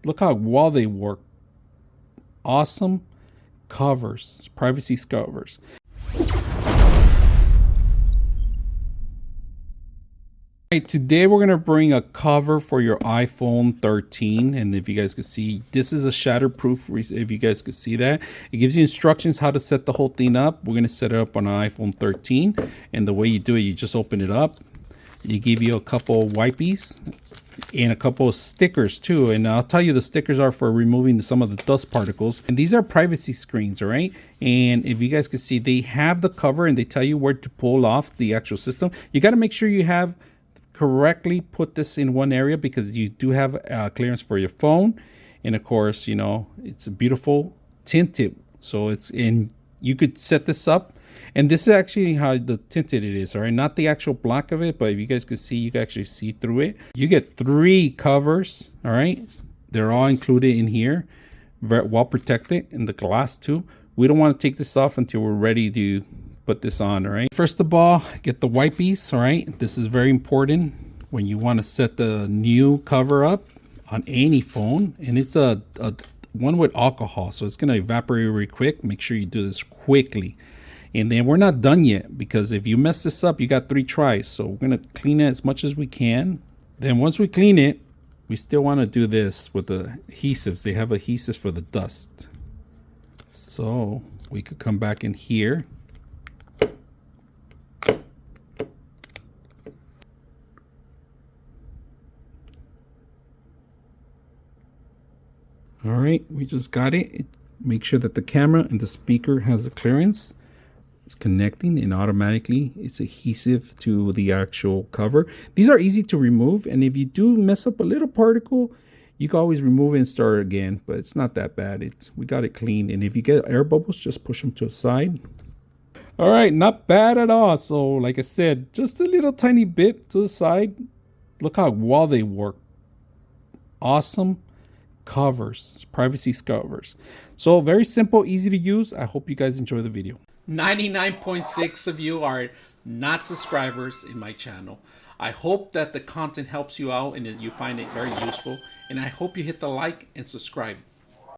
Look how well they work. Awesome covers, privacy covers. Today we're going to bring a cover for your iPhone 13, and if you guys could see, this is a shatterproof. If you guys could see that, it gives you instructions how to set the whole thing up. We're going to set it up on an iPhone 13, and the way you do it, you just open it up. You give you a couple of wipies and a couple of stickers too, and I'll tell you the stickers are for removing some of the dust particles, and these are privacy screens. All right, and if you guys can see, they have the cover and they tell you where to pull off the actual system. You got to make sure you have correctly put this in one area because you do have clearance for your phone, and of course, you know, it's a beautiful tinted, so it's in. You could set this up, and this is actually how the tinted it is. All right, not the actual black of it, but if you guys could see, you can actually see through it. You get 3 covers. All right, they're all included in here, very well protected, in the glass too. We don't want to take this off until we're ready to put this on. All right, first of all, get the wipies. All right, this is very important when you want to set the new cover up on any phone, and it's a one with alcohol, so it's going to evaporate really quick. Make sure you do this quickly. And then we're not done yet, because if you mess this up, you got 3 tries. So we're going to clean it as much as we can. Then once we clean it, we still want to do this with the adhesives. They have adhesives for the dust, so we could come back in here. All right, we just got it. Make sure that the camera and the speaker has a clearance. It's connecting, and automatically it's adhesive to the actual cover. These are easy to remove, and if you do mess up a little particle, you can always remove it and start again, but it's not that bad. We got it clean, and if you get air bubbles, just push them to the side. All right, not bad at all. So like I said, just a little tiny bit to the side. Look how well they work. Awesome covers, privacy covers. So very simple, easy to use. I hope you guys enjoy the video. 99.6 of you are not subscribers in my channel. I hope that the content helps you out and that you find it very useful, and I hope you hit the like and subscribe.